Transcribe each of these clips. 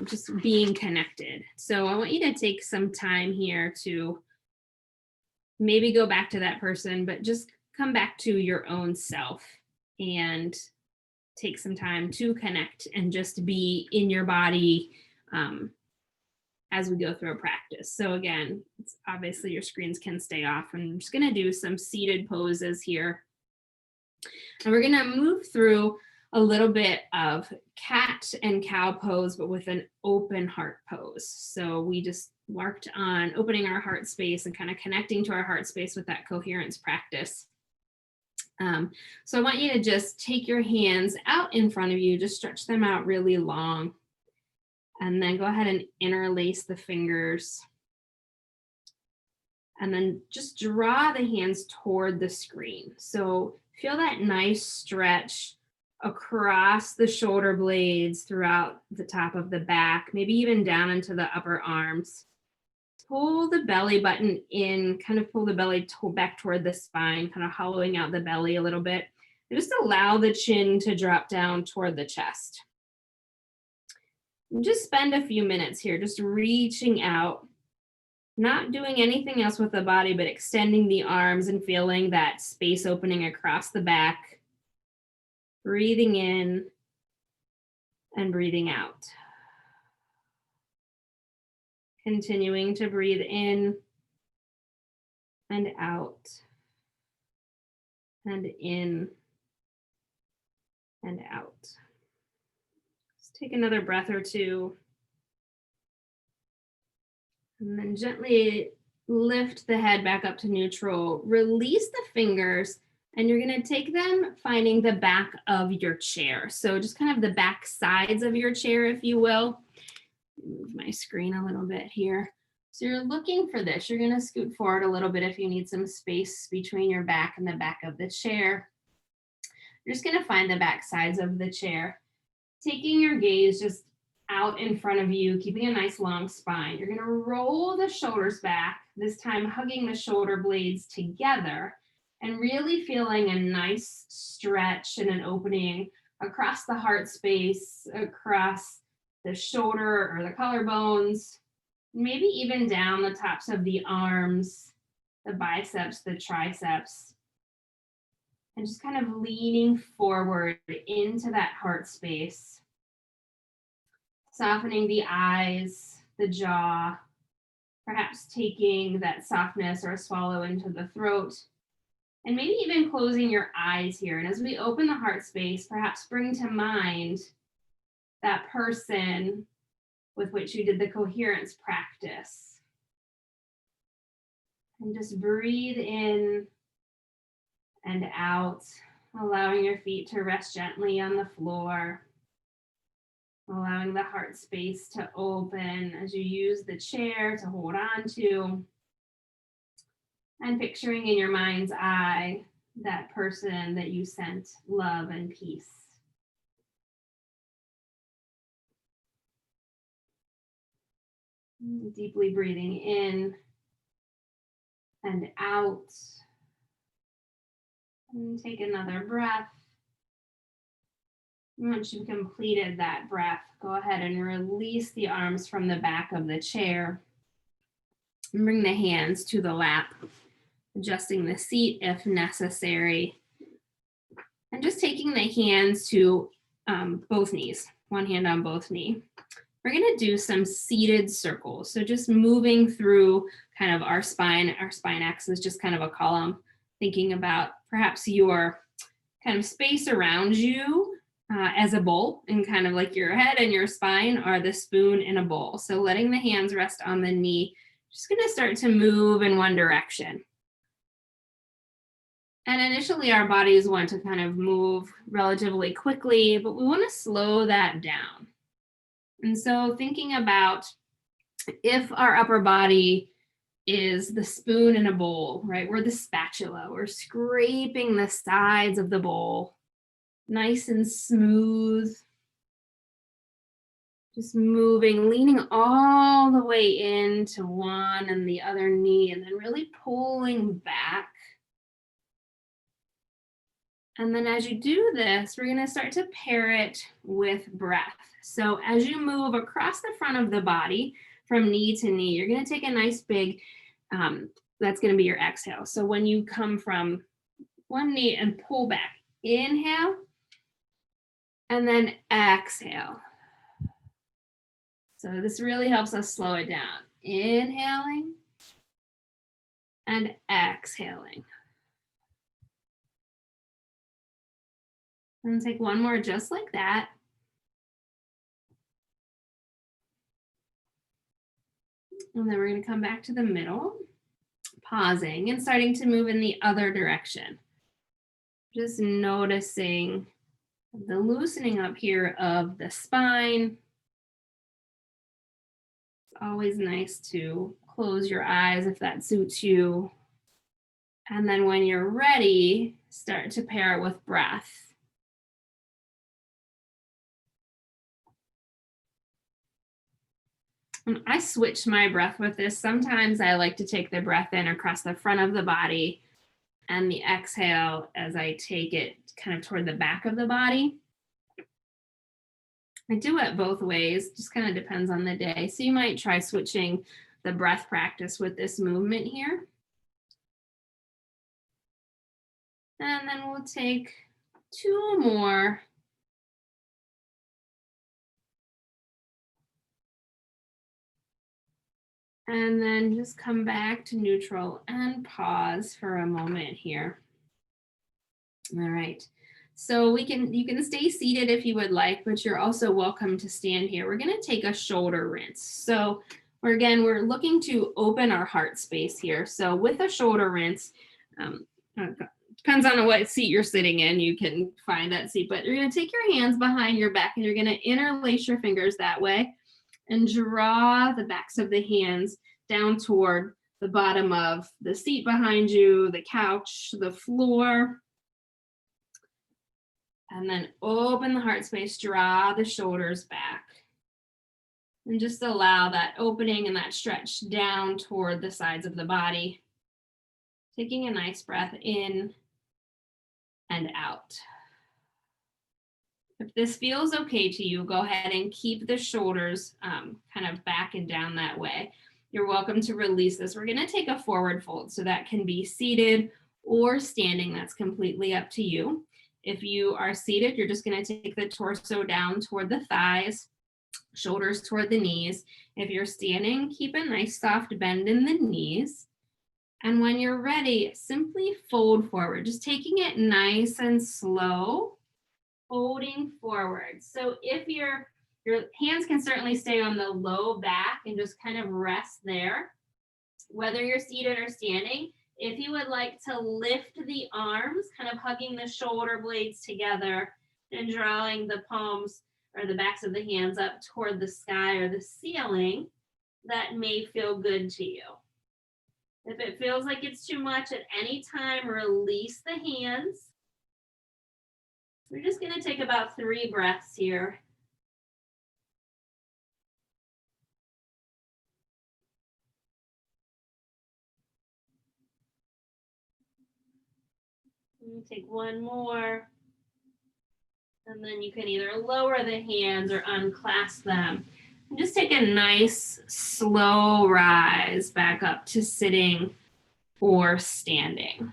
just being connected. So I want you to take some time here to maybe go back to that person, but just come back to your own self and take some time to connect and just be in your body as we go through a practice. So again, it's obviously your screens can stay off. I'm just gonna do some seated poses here. And we're gonna move through a little bit of cat and cow pose, but with an open heart pose. So we just worked on opening our heart space and kind of connecting to our heart space with that coherence practice. So I want you to just take your hands out in front of you, just stretch them out really long. And then go ahead and interlace the fingers. And then just draw the hands toward the screen. So feel that nice stretch across the shoulder blades throughout the top of the back, maybe even down into the upper arms. Pull the belly button in, kind of pull the belly back toward the spine, kind of hollowing out the belly a little bit. And just allow the chin to drop down toward the chest. And just spend a few minutes here, just reaching out, not doing anything else with the body, but extending the arms and feeling that space opening across the back. Breathing in and breathing out. Continuing to breathe in and out, and in and out. Let's take another breath or two. And then gently lift the head back up to neutral. Release the fingers, and you're going to take them finding the back of your chair. So just kind of the back sides of your chair, if you will. Move my screen a little bit here. So you're looking for this. You're going to scoot forward a little bit if you need some space between your back and the back of the chair. You're just going to find the back sides of the chair. Taking your gaze just out in front of you, keeping a nice long spine. You're going to roll the shoulders back, this time hugging the shoulder blades together and really feeling a nice stretch and an opening across the heart space, across the shoulder or the collarbones, maybe even down the tops of the arms, the biceps, the triceps, and just kind of leaning forward into that heart space, softening the eyes, the jaw, perhaps taking that softness or a swallow into the throat, and maybe even closing your eyes here. And as we open the heart space, perhaps bring to mind that person with which you did the coherence practice. And just breathe in and out, allowing your feet to rest gently on the floor, allowing the heart space to open as you use the chair to hold on to, and picturing in your mind's eye that person that you sent love and peace. Deeply breathing in and out. And take another breath. Once you've completed that breath, go ahead and release the arms from the back of the chair. And bring the hands to the lap, adjusting the seat if necessary. And just taking the hands to both knees, one hand on both knees. We're going to do some seated circles. So just moving through kind of our spine axis, just kind of a column, thinking about perhaps your kind of space around you as a bowl, and kind of like your head and your spine are the spoon in a bowl. So letting the hands rest on the knee, just going to start to move in one direction. And initially our bodies want to kind of move relatively quickly, but we want to slow that down. And so thinking about if our upper body is the spoon in a bowl, right? We're the spatula. We're scraping the sides of the bowl, nice and smooth. Just moving, leaning all the way into one and the other knee, and then really pulling back. And then as you do this, we're gonna start to pair it with breath. So as you move across the front of the body from knee to knee, you're gonna take a nice big, that's gonna be your exhale. So when you come from one knee and pull back, inhale, and then exhale. So this really helps us slow it down. Inhaling and exhaling. And take one more just like that. And then we're going to come back to the middle, pausing and starting to move in the other direction. Just noticing the loosening up here of the spine. It's always nice to close your eyes if that suits you. And then when you're ready, start to pair it with breath. I switch my breath with this. Sometimes I like to take the breath in across the front of the body and the exhale as I take it kind of toward the back of the body. I do it both ways, just kind of depends on the day. So you might try switching the breath practice with this movement here. And then we'll take 2 more. And then just come back to neutral and pause for a moment here. All right. So you can stay seated if you would like, but you're also welcome to stand here. We're going to take a shoulder rinse. So we're looking to open our heart space here. So with a shoulder rinse, depends on what seat you're sitting in, you can find that seat, but you're going to take your hands behind your back and you're going to interlace your fingers that way and draw the backs of the hands down toward the bottom of the seat behind you, the couch, the floor. And then open the heart space, draw the shoulders back. And just allow that opening and that stretch down toward the sides of the body. Taking a nice breath in and out. If this feels okay to you, go ahead and keep the shoulders kind of back and down that way. You're welcome to release this. We're going to take a forward fold, so that can be seated or standing. That's completely up to you. If you are seated, you're just going to take the torso down toward the thighs, shoulders toward the knees. If you're standing, keep a nice soft bend in the knees. And when you're ready, simply fold forward, just taking it nice and slow, folding forward. So if your hands can certainly stay on the low back and just kind of rest there, whether you're seated or standing. If you would like to lift the arms, kind of hugging the shoulder blades together and drawing the palms or the backs of the hands up toward the sky or the ceiling, that may feel good to you. If it feels like it's too much at any time, release the hands. We're just going to take about 3 breaths here. Take one more. And then you can either lower the hands or unclasp them. And just take a nice, slow rise back up to sitting or standing.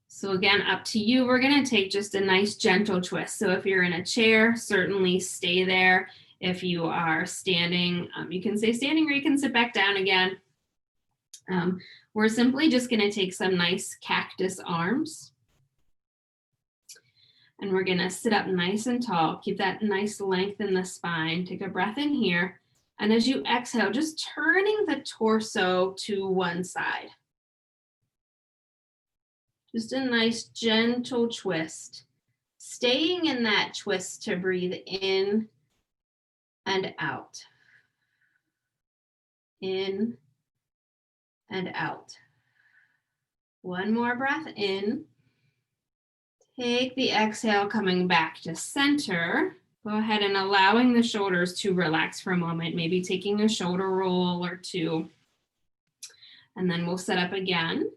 So again, up to you. We're going to take just a nice, gentle twist. So if you're in a chair, certainly stay there. If you are standing, you can stay standing or you can sit back down again. We're simply just going to take some nice cactus arms. And we're going to sit up nice and tall. Keep that nice length in the spine. Take a breath in here. And as you exhale, just turning the torso to one side. Just a nice gentle twist. Staying in that twist to breathe in and out. In and out. One more breath in. Take the exhale, coming back to center. Go ahead and allowing the shoulders to relax for a moment, maybe taking a shoulder roll or 2. And then we'll sit up again.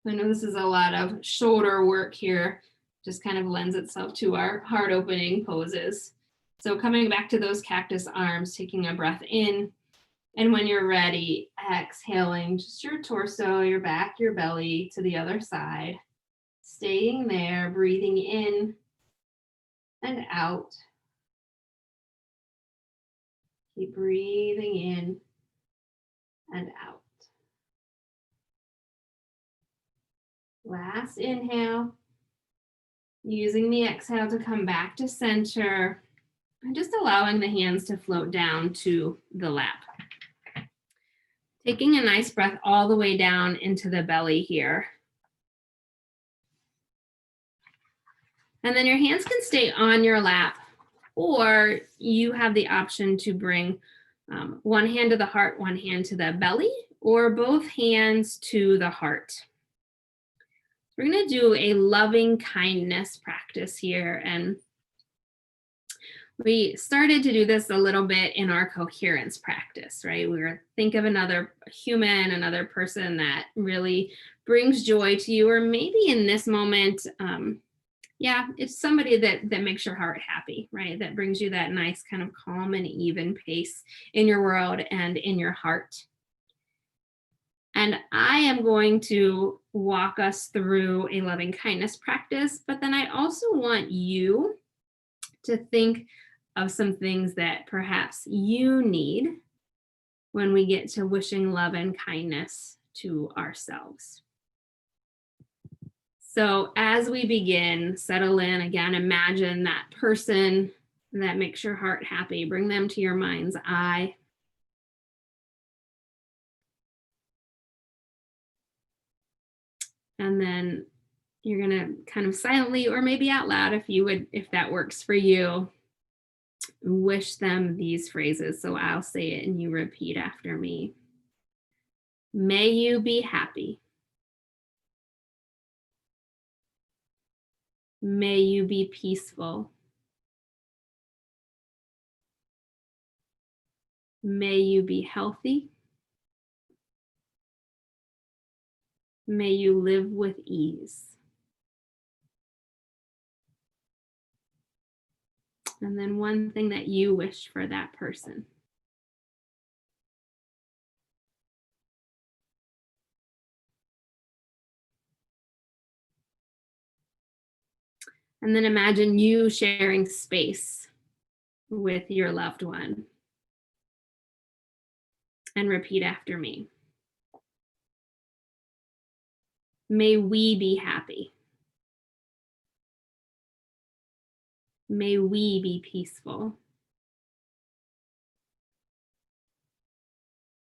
I know this is a lot of shoulder work here, just kind of lends itself to our heart opening poses. So coming back to those cactus arms, taking a breath in, and when you're ready, exhaling just your torso, your back, your belly to the other side. Staying there, breathing in and out. Keep breathing in and out. Last inhale. Using the exhale to come back to center and just allowing the hands to float down to the lap. Taking a nice breath all the way down into the belly here. And then your hands can stay on your lap, or you have the option to bring one hand to the heart, one hand to the belly, or both hands to the heart. We're going to do a loving kindness practice here. And we started to do this a little bit in our coherence practice, right? We were think of another human, another person that really brings joy to you, or maybe in this moment, it's somebody that makes your heart happy, right? That brings you that nice kind of calm and even pace in your world and in your heart. And I am going to walk us through a loving kindness practice, but then I also want you to think of some things that perhaps you need when we get to wishing love and kindness to ourselves. So as we begin, settle in again, imagine that person that makes your heart happy. Bring them to your mind's eye. And then you're going to kind of silently, or maybe out loud if that works for you, wish them these phrases. So I'll say it and you repeat after me. May you be happy. May you be peaceful. May you be healthy. May you live with ease. And then one thing that you wish for that person. And then imagine you sharing space with your loved one. And repeat after me. May we be happy. May we be peaceful.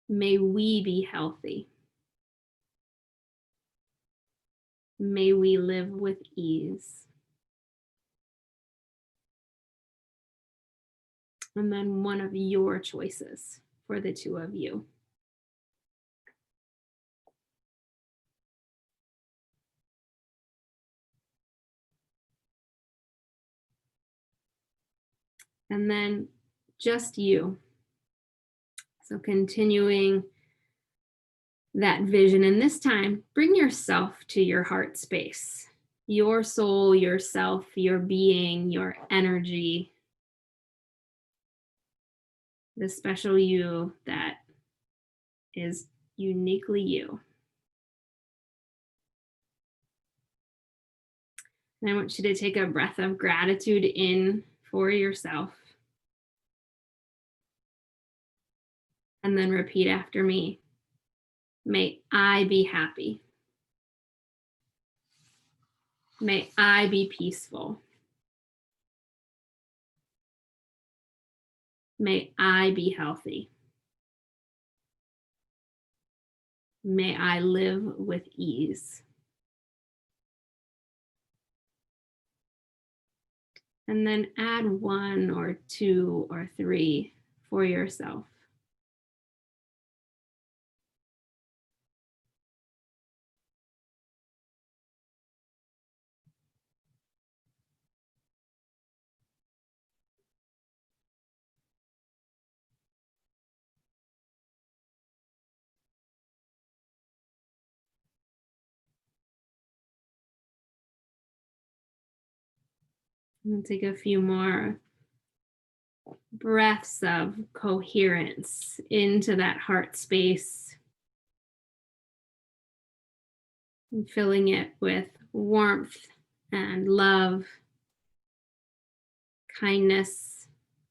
May we be healthy. May we live with ease. And then one of your choices for the two of you. And then just you. So continuing that vision, and this time, bring yourself to your heart space. Your soul, yourself, your being, your energy. The special you that is uniquely you. And I want you to take a breath of gratitude in for yourself. And then repeat after me. May I be happy. May I be peaceful. May I be healthy. May I live with ease. And then add 1 or 2 or 3 for yourself. And take a few more breaths of coherence into that heart space, and filling it with warmth and love, kindness,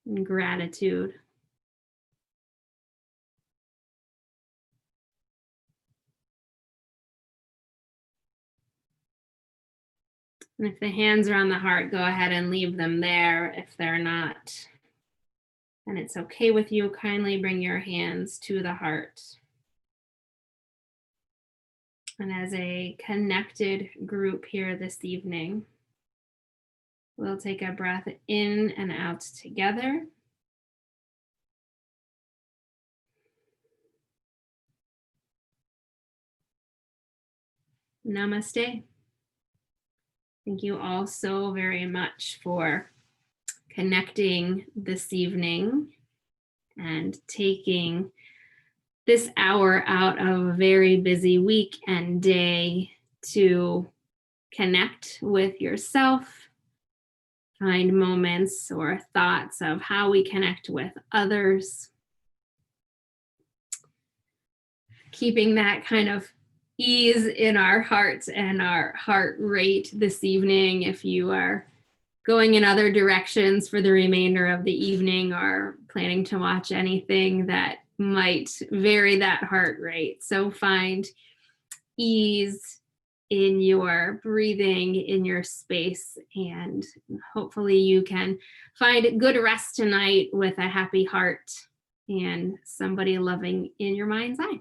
and gratitude. And if the hands are on the heart, go ahead and leave them there. If they're not, and it's okay with you, kindly bring your hands to the heart. And as a connected group here this evening, we'll take a breath in and out together. Namaste. Thank you all so very much for connecting this evening and taking this hour out of a very busy week and day to connect with yourself, find moments or thoughts of how we connect with others, keeping that kind of ease in our hearts and our heart rate this evening. If you are going in other directions for the remainder of the evening or planning to watch anything that might vary that heart rate. So find ease in your breathing, in your space, and hopefully you can find good rest tonight with a happy heart and somebody loving in your mind's eye.